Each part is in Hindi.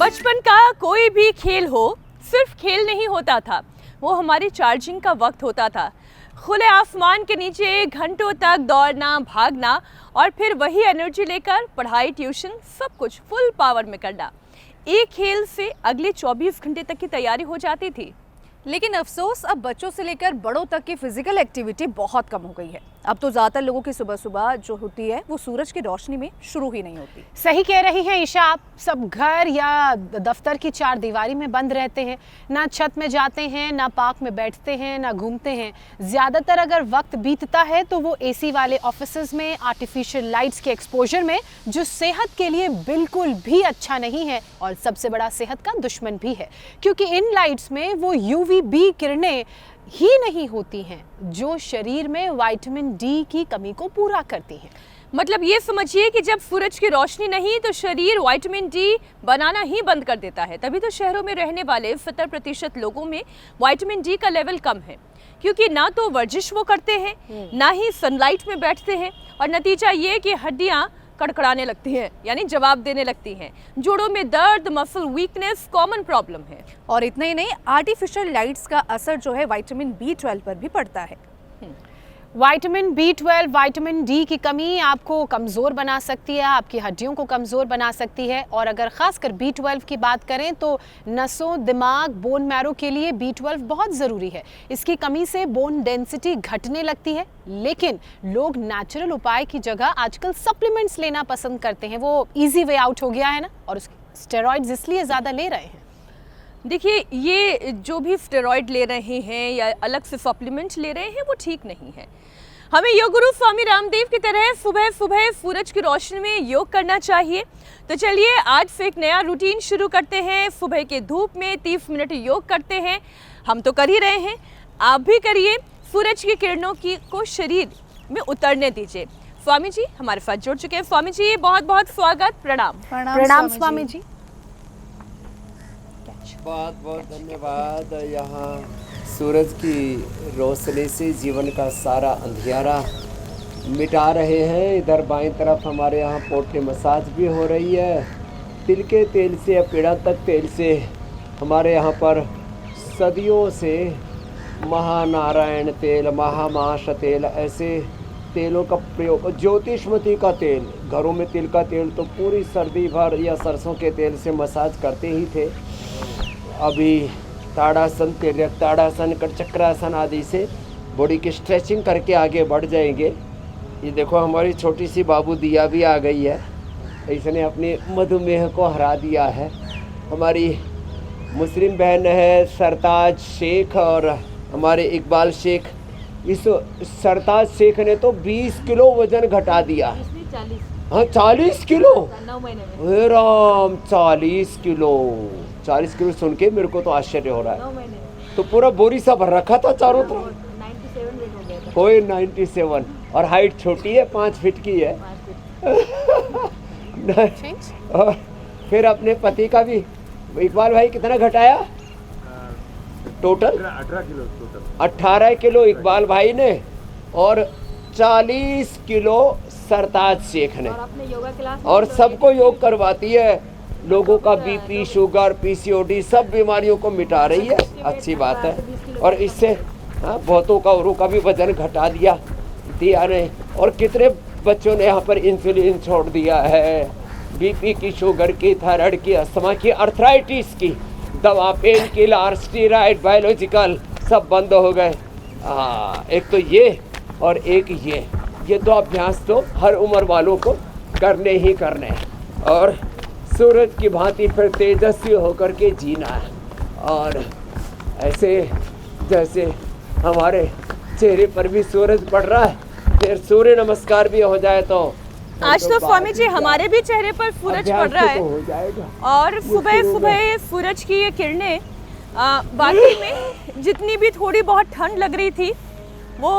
बचपन का कोई भी खेल हो सिर्फ खेल नहीं होता था, वो हमारी चार्जिंग का वक्त होता था। खुले आसमान के नीचे घंटों तक दौड़ना, भागना और फिर वही एनर्जी लेकर पढ़ाई, ट्यूशन, सब कुछ फुल पावर में करना। एक खेल से अगले 24 घंटे तक की तैयारी हो जाती थी। लेकिन अफसोस अब बच्चों से लेकर बड़ों तक की फिजिकल एक्टिविटी बहुत कम हो गई है। अब तो ज़्यादातर लोगों की सुबह सुबह जो होती है वो सूरज की रोशनी में शुरू ही नहीं होती। सही कह रही हैं ईशा, आप सब घर या दफ्तर की चार दीवारी में बंद रहते हैं, ना छत में जाते हैं, ना पार्क में बैठते हैं, ना घूमते हैं। ज़्यादातर अगर वक्त बीतता है तो वो एसी वाले ऑफिसेज में, आर्टिफिशियल लाइट्स के एक्सपोजर में, जो सेहत के लिए बिल्कुल भी अच्छा नहीं है और सबसे बड़ा सेहत का दुश्मन भी है, क्योंकि इन लाइट्स में वो UVB किरणें ही नहीं होती हैं जो शरीर में विटामिन डी की कमी को पूरा करती हैं। मतलब ये समझिए कि जब सूरज की रोशनी नहीं तो शरीर विटामिन डी बनाना ही बंद कर देता है। तभी तो शहरों में रहने वाले 70% लोगों में विटामिन डी का लेवल कम है, क्योंकि ना तो वर्जिश वो करते हैं, ना ही सनलाइट में बैठते हैं, और नतीजा ये कि हड्डियां कड़कड़ाने लगती हैं, यानी जवाब देने लगती हैं। जोड़ों में दर्द, मसल वीकनेस कॉमन प्रॉब्लम है। और इतना ही नहीं, आर्टिफिशियल लाइट्स का असर जो है विटामिन B12 पर भी पड़ता है। विटामिन B12, विटामिन डी की कमी आपको कमज़ोर बना सकती है, आपकी हड्डियों को कमज़ोर बना सकती है। और अगर ख़ासकर B12 की बात करें तो नसों, दिमाग, बोन मैरो के लिए B12 बहुत ज़रूरी है। इसकी कमी से बोन डेंसिटी घटने लगती है, लेकिन लोग नेचुरल उपाय की जगह आजकल सप्लीमेंट्स लेना पसंद करते हैं। वो ईजी वे आउट हो गया है ना, और स्टेरॉइड्स इसलिए ज़्यादा ले रहे हैं। देखिए, ये जो भी स्टेरॉइड ले रहे हैं या अलग से सप्लीमेंट ले रहे हैं वो ठीक नहीं है। हमें योग गुरु स्वामी रामदेव की तरह सुबह सुबह सूरज की रोशनी में योग करना चाहिए। तो चलिए आज से एक नया रूटीन शुरू करते हैं। सुबह के धूप में 30 मिनट योग करते हैं। हम तो कर ही रहे हैं, आप भी करिए। सूरज की किरणों को शरीर में उतरने दीजिए। स्वामी जी हमारे साथ जुड़ चुके हैं। स्वामी जी बहुत बहुत स्वागत। प्रणाम। प्रणाम स्वामी जी। बहुत बहुत धन्यवाद। यहाँ सूरज की रोशनी से जीवन का सारा अंधियारा मिटा रहे हैं। इधर बाईं तरफ हमारे यहाँ पोटली मसाज भी हो रही है। तिल के तेल से या पेड़ा तक तेल से हमारे यहाँ पर सदियों से महानारायण तेल, महामाश तेल, ऐसे तेलों का प्रयोग, ज्योतिषमती का तेल, घरों में तिल का तेल तो पूरी सर्दी भर या सरसों के तेल से मसाज करते ही थे। अभी ताड़ासन, तिर्यक ताड़ासन, चक्रासन आदि से बॉडी की स्ट्रेचिंग करके आगे बढ़ जाएंगे। ये देखो हमारी छोटी सी बाबू दिया भी आ गई है, इसने अपनी मधुमेह को हरा दिया है। हमारी मुस्लिम बहन है सरताज शेख और हमारे इकबाल शेख। इस सरताज शेख ने तो 20 किलो वजन घटा दिया। हाँ 40 किलो, 9 महीने में। हे राम, 40 किलो सुन के मेरे को तो आश्चर्य हो रहा है। तो पूरा बोरी सा भर रखा था चारों तरफ। 97 वेट हो गया था। कोई 97, और हाइट छोटी है, 5 फीट की है। और फिर अपने पति का भी, इकबाल भाई कितना घटाया टोटल? 18 किलो इकबाल भाई ने और 40 किलो सरताज शेख ने। और अपने योगा क्लास और सबको योग करवाती है। लोगों का BP, शुगर, PCOD सब बीमारियों को मिटा रही है। अच्छी बात है। और इससे बहुतों का औरों का भी वजन घटा दिया ने। और कितने बच्चों ने यहाँ पर इंसुलिन छोड़ दिया है। BP की, शुगर की, थायराइड की, अस्थमा की, अर्थराइटिस की दवा, पेन किलर, स्टीरॉइड, बायोलॉजिकल सब बंद हो गए। एक तो ये और एक ये दो अभ्यास तो हर उम्र वालों को करने ही करने हैं। और सूरज की भांति फिर तेजस्वी होकर के जीना है। और ऐसे जैसे हमारे चेहरे पर भी सूरज पड़ रहा है, फिर सूर्य नमस्कार भी हो जाए तो आज तो स्वामी जी हमारे भी चेहरे पर सूरज पड़ रहा है। हो जाएगा। और सुबह सुबह सूरज की ये किरणें वाकई में जितनी भी थोड़ी बहुत ठंड लग रही थी वो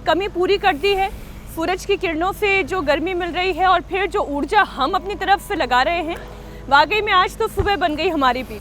कमी पूरी कर दी है। सूरज की किरणों से जो गर्मी मिल रही है और फिर जो ऊर्जा हम अपनी तरफ से लगा रहे हैं, वाकई में आज तो सुबह बन गई हमारी भी।